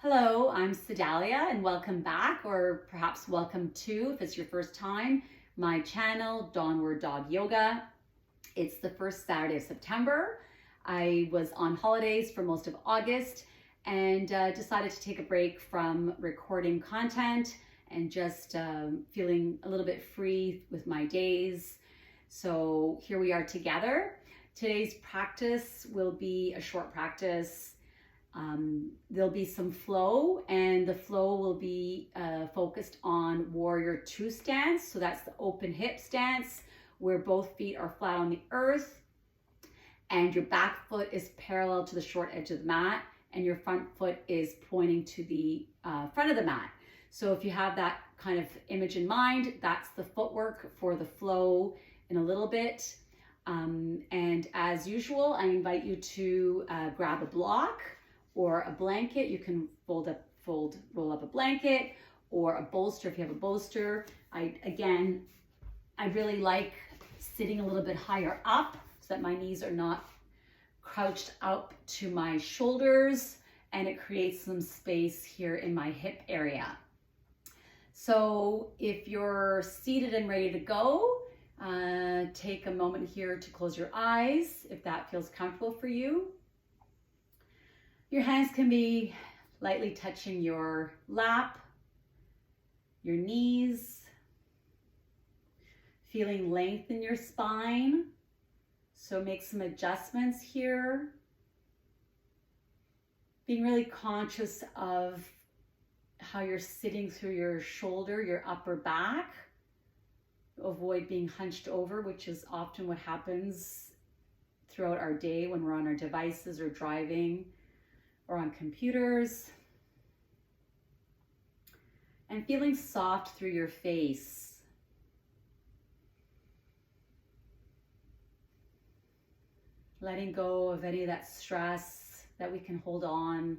Hello, I'm Sedalia and welcome back, or perhaps welcome to, if it's your first time, my channel, Dawnward Dog Yoga. It's the first Saturday of September. I was on holidays for most of August and decided to take a break from recording content and just feeling a little bit free with my days. So here we are together. Today's practice will be a short practice. There'll be some flow, and the flow will be focused on Warrior Two stance. So that's the open hip stance where both feet are flat on the earth and your back foot is parallel to the short edge of the mat and your front foot is pointing to the front of the mat. So if you have that kind of image in mind, that's the footwork for the flow in a little bit. And as usual, I invite you to grab a block or a blanket. You can roll up a blanket or a bolster if you have a bolster. I really like sitting a little bit higher up so that my knees are not crouched up to my shoulders, and it creates some space here in my hip area. So if you're seated and ready to go, take a moment here to close your eyes if that feels comfortable for you. Your hands can be lightly touching your lap, your knees, feeling length in your spine. So make some adjustments here. Being really conscious of how you're sitting through your shoulder, your upper back. Avoid being hunched over, which is often what happens throughout our day when we're on our devices or driving or on computers. And feeling soft through your face. Letting go of any of that stress that we can hold on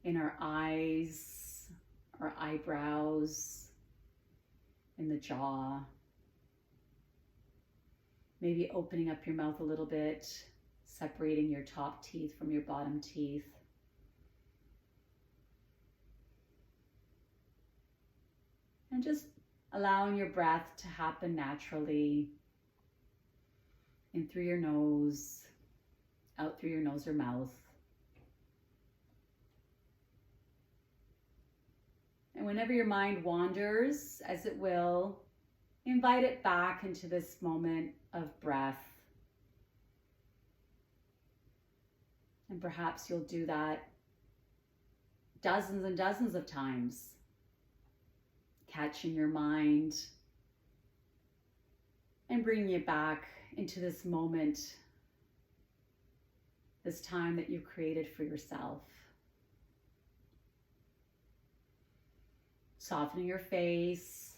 in our eyes, our eyebrows, in the jaw. Maybe opening up your mouth a little bit, separating your top teeth from your bottom teeth. And just allowing your breath to happen naturally in through your nose, out through your nose or mouth. And whenever your mind wanders, as it will, invite it back into this moment of breath. And perhaps you'll do that dozens and dozens of times, catching your mind and bringing it back into this moment, this time that you've created for yourself. Softening your face.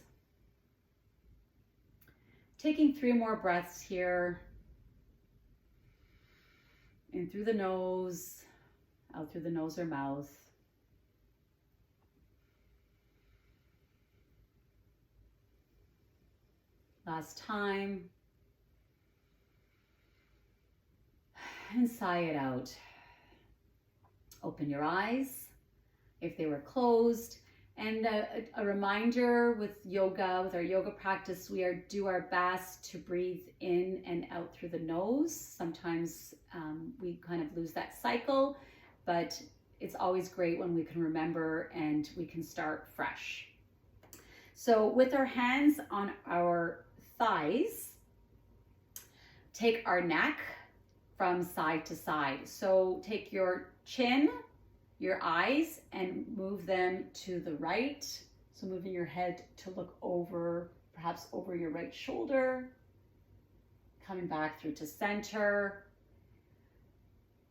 Taking 3 more breaths here. In through the nose, out through the nose or mouth. Last time. And sigh it out. Open your eyes if they were closed. And a reminder with yoga, with our yoga practice, we do our best to breathe in and out through the nose. Sometimes we kind of lose that cycle, but it's always great when we can remember and we can start fresh. So with our hands on our thighs, take our neck from side to side. So take your chin, your eyes, and move them to the right. So moving your head to look over, perhaps over your right shoulder, coming back through to center,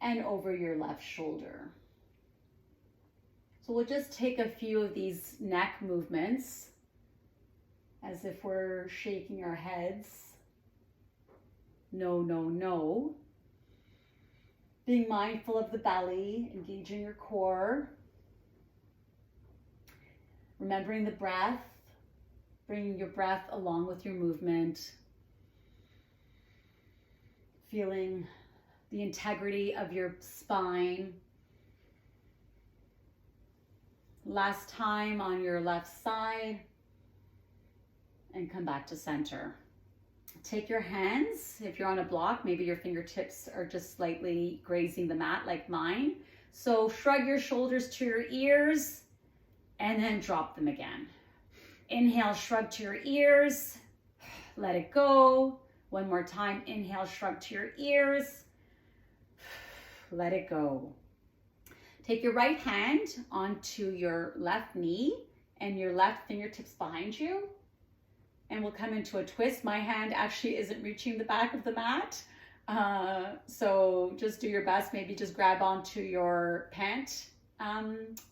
and over your left shoulder. So we'll just take a few of these neck movements as if we're shaking our heads. No, no, no. Being mindful of the belly, engaging your core. Remembering the breath, bringing your breath along with your movement. Feeling the integrity of your spine. Last time on your left side, and come back to center. Take your hands, if you're on a block, maybe your fingertips are just slightly grazing the mat like mine. So shrug your shoulders to your ears and then drop them again. Inhale, shrug to your ears, let it go. One more time, inhale, shrug to your ears, let it go. Take your right hand onto your left knee and your left fingertips behind you. And we'll come into a twist. My hand actually isn't reaching the back of the mat. So just do your best. Maybe just grab onto your pant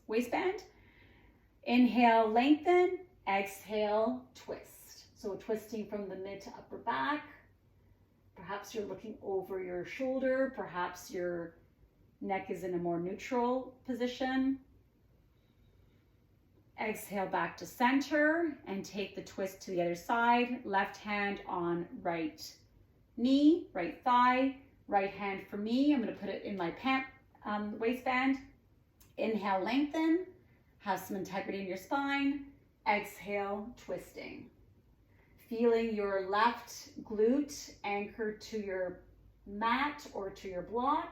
waistband. Inhale, lengthen. Exhale, twist. So twisting from the mid to upper back. Perhaps you're looking over your shoulder. Perhaps your neck is in a more neutral position. Exhale back to center and take the twist to the other side. Left hand on right knee, right thigh. Right hand for me, I'm going to put it in my pant waistband. Inhale, lengthen. Have some integrity in your spine. Exhale, twisting. Feeling your left glute anchored to your mat or to your block.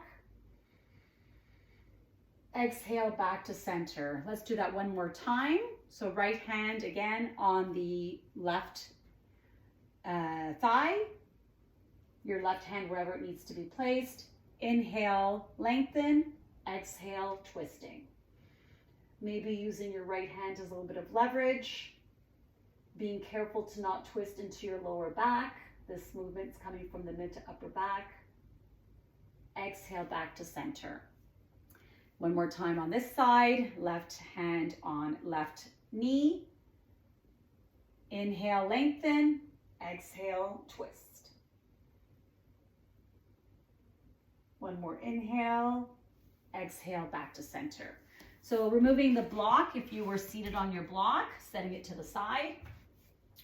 Exhale back to center. Let's do that one more time. So right hand again on the left thigh. Your left hand wherever it needs to be placed. Inhale, lengthen. Exhale, twisting. Maybe using your right hand as a little bit of leverage. Being careful to not twist into your lower back. This movement's coming from the mid to upper back. Exhale back to center. One more time on this side, left hand on left knee. Inhale, lengthen. Exhale, twist. One more inhale. Exhale, back to center. So removing the block, if you were seated on your block, setting it to the side.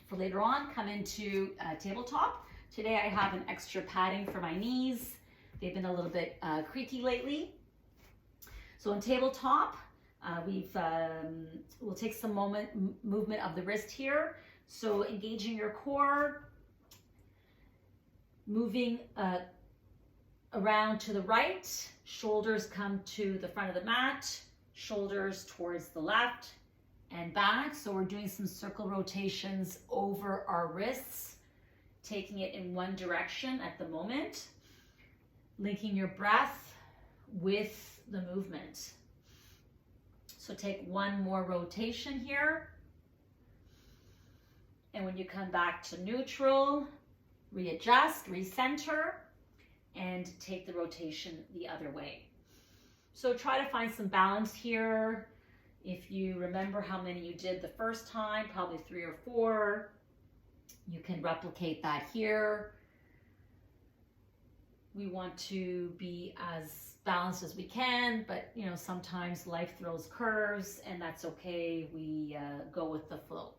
For later on, come into tabletop. Today I have an extra padding for my knees. They've been a little bit creaky lately. So in tabletop, we'll take some movement of the wrist here. So engaging your core, moving around to the right, shoulders come to the front of the mat, shoulders towards the left and back. So we're doing some circle rotations over our wrists, taking it in one direction at the moment, linking your breath with the movement. So take one more rotation here. And when you come back to neutral, readjust, recenter, and take the rotation the other way. So try to find some balance here. If you remember how many you did the first time, probably 3 or 4, you can replicate that here. We want to be as balanced as we can, but you know, sometimes life throws curves and that's okay. We go with the flow.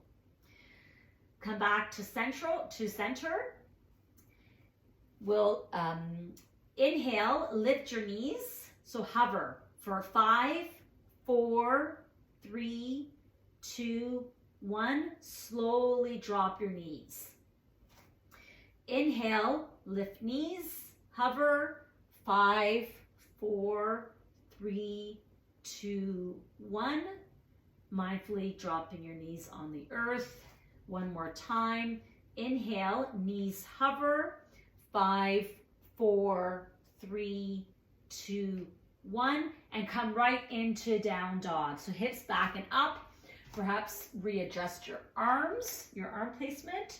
Come back to center. We'll inhale, lift your knees. So hover for 5, 4, 3, 2, 1. Slowly drop your knees. Inhale, lift knees. Hover, 5, 4, 3, 2, 1. Mindfully dropping your knees on the earth. One more time. Inhale, knees hover. 5, 4, 3, 2, 1. And come right into down dog. So hips back and up. Perhaps readjust your arms, your arm placement.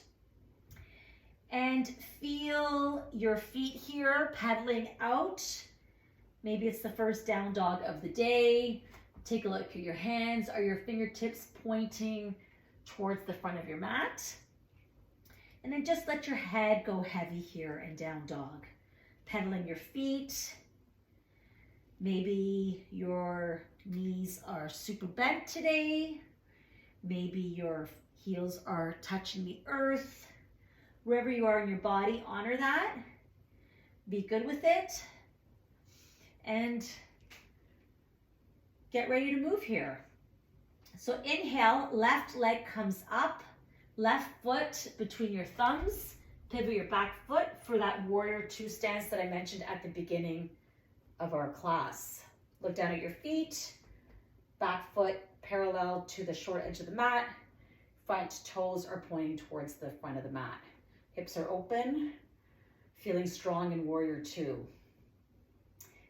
And feel your feet here pedaling out. Maybe it's the first down dog of the day. Take a look at your hands. Are your fingertips pointing towards the front of your mat? And then just let your head go heavy here in down dog. Pedaling your feet. Maybe your knees are super bent today. Maybe your heels are touching the earth. Wherever you are in your body, honor that. Be good with it. And get ready to move here. So inhale, left leg comes up, left foot between your thumbs, pivot your back foot for that warrior two stance that I mentioned at the beginning of our class. Look down at your feet, back foot parallel to the short edge of the mat, front toes are pointing towards the front of the mat. Hips are open, feeling strong in warrior two.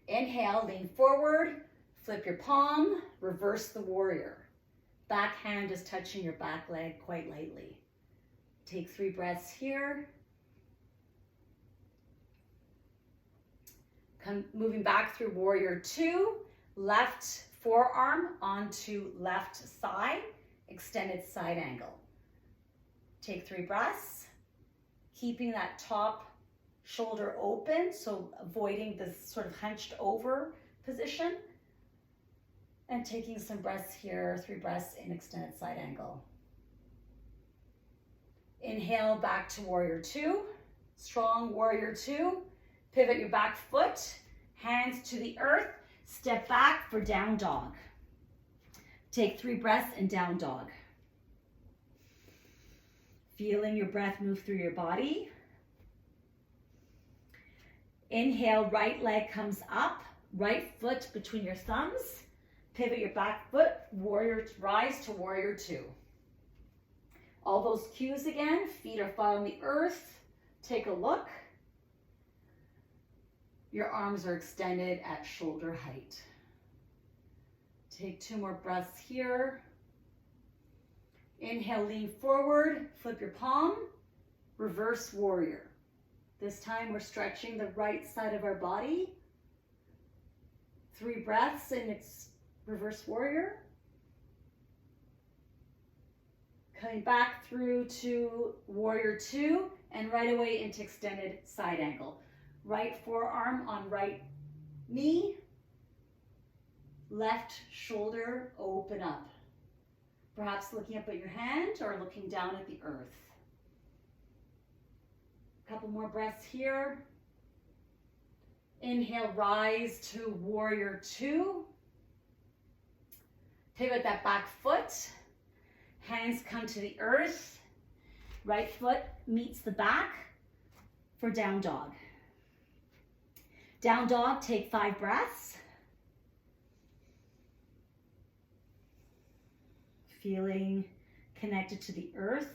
Inhale, lean forward, flip your palm, reverse the warrior. Back hand is touching your back leg quite lightly. Take 3 breaths here. Moving back through warrior two, left forearm onto left side, extended side angle. Take 3 breaths, keeping that top shoulder open, so avoiding this sort of hunched over position. And taking some breaths here, 3 breaths in extended side angle. Inhale back to warrior two, strong warrior two. Pivot your back foot, hands to the earth, step back for down dog. Take 3 breaths in down dog. Feeling your breath move through your body. Inhale, right leg comes up, right foot between your thumbs. Pivot your back foot, rise to warrior two. All those cues again, feet are following the earth. Take a look. Your arms are extended at shoulder height. Take 2 more breaths here. Inhale, lean forward, flip your palm, reverse warrior. This time we're stretching the right side of our body. 3 breaths in reverse warrior. Coming back through to warrior two and right away into extended side angle. Right forearm on right knee. Left shoulder open up. Perhaps looking up at your hand or looking down at the earth. A couple more breaths here. Inhale, rise to warrior two. Pivot that back foot. Hands come to the earth. Right foot meets the back for down dog. Down dog, take 5 breaths. Feeling connected to the earth.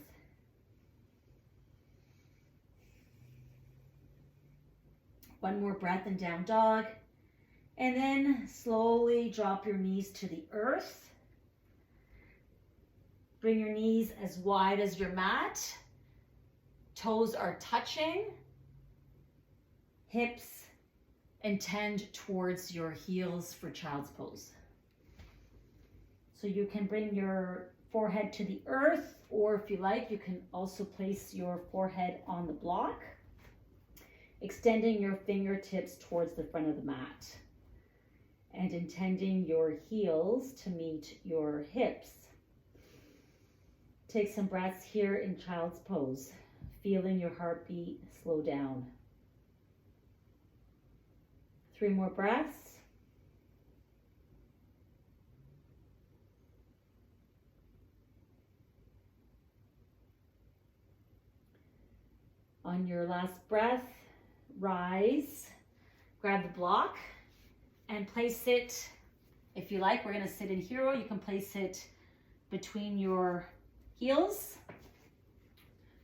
One more breath in down dog. And then slowly drop your knees to the earth. Bring your knees as wide as your mat. Toes are touching. Hips intend towards your heels for child's pose. So you can bring your forehead to the earth, or if you like, you can also place your forehead on the block, extending your fingertips towards the front of the mat and intending your heels to meet your hips. Take some breaths here in child's pose, feeling your heartbeat slow down. 3 more breaths. On your last breath, rise, grab the block and place it, if you like, we're going to sit in hero. You can place it between your heels.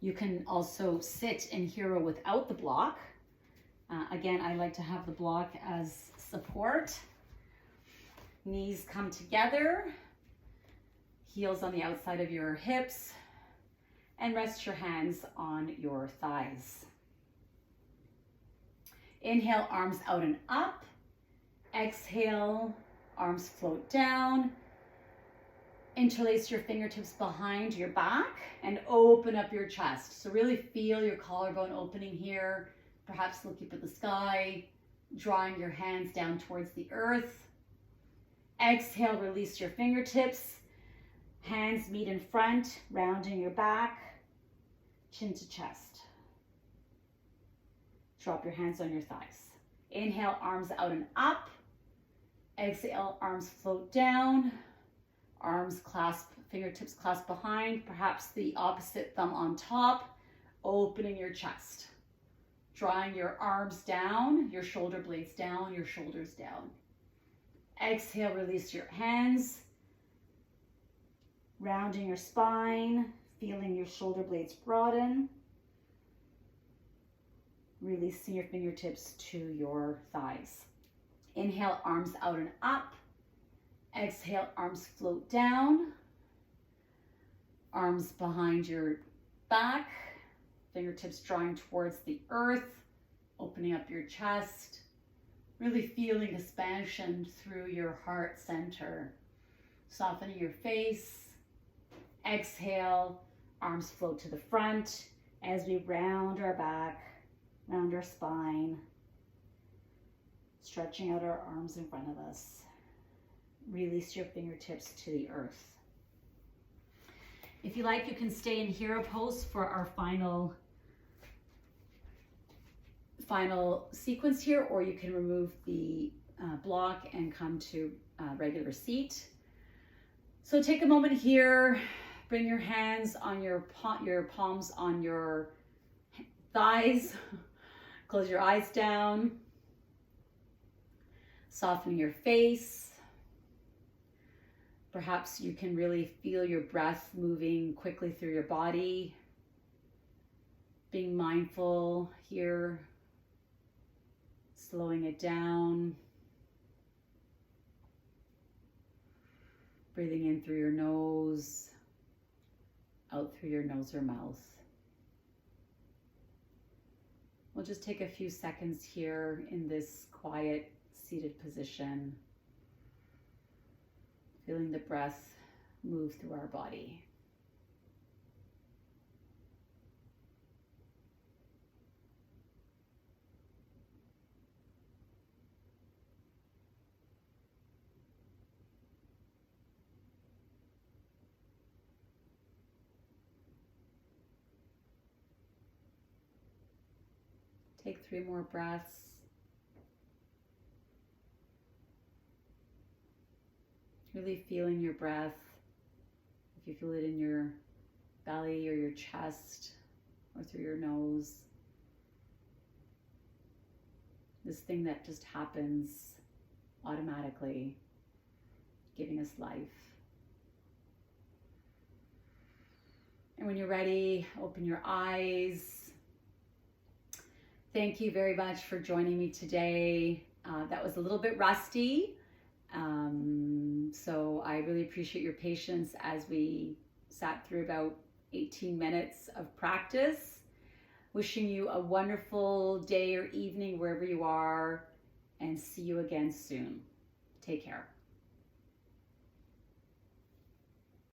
You can also sit in hero without the block. Again, I like to have the block as support. Knees come together, heels on the outside of your hips, and rest your hands on your thighs. Inhale, arms out and up. Exhale, arms float down. Interlace your fingertips behind your back and open up your chest. So really feel your collarbone opening here, perhaps looking up at the sky, drawing your hands down towards the earth. Exhale, release your fingertips. Hands meet in front, rounding your back, chin to chest. Drop your hands on your thighs. Inhale, arms out and up. Exhale, arms float down. Arms clasp, fingertips clasp behind, perhaps the opposite thumb on top, opening your chest. Drawing your arms down, your shoulder blades down, your shoulders down. Exhale, release your hands. Rounding your spine, feeling your shoulder blades broaden. Releasing your fingertips to your thighs. Inhale, arms out and up. Exhale, arms float down. Arms behind your back. Fingertips drawing towards the earth. Opening up your chest. Really feeling expansion through your heart center. Softening your face. Exhale, arms float to the front as we round our back, round our spine. Stretching out our arms in front of us. Release your fingertips to the earth. If you like, you can stay in hero pose for our final sequence here, or you can remove the block and come to regular seat. So take a moment here, bring your hands on your palms on your thighs, close your eyes down, soften your face. Perhaps you can really feel your breath moving quickly through your body. Being mindful here, slowing it down. Breathing in through your nose, out through your nose or mouth. We'll just take a few seconds here in this quiet seated position. Feeling the breath move through our body. Take 3 more breaths. Really feeling your breath. If you feel it in your belly or your chest or through your nose. This thing that just happens automatically, giving us life. And when you're ready, open your eyes. Thank you very much for joining me today. That was a little bit rusty. So I really appreciate your patience as we sat through about 18 minutes of practice. Wishing you a wonderful day or evening wherever you are, and see you again soon. Take care.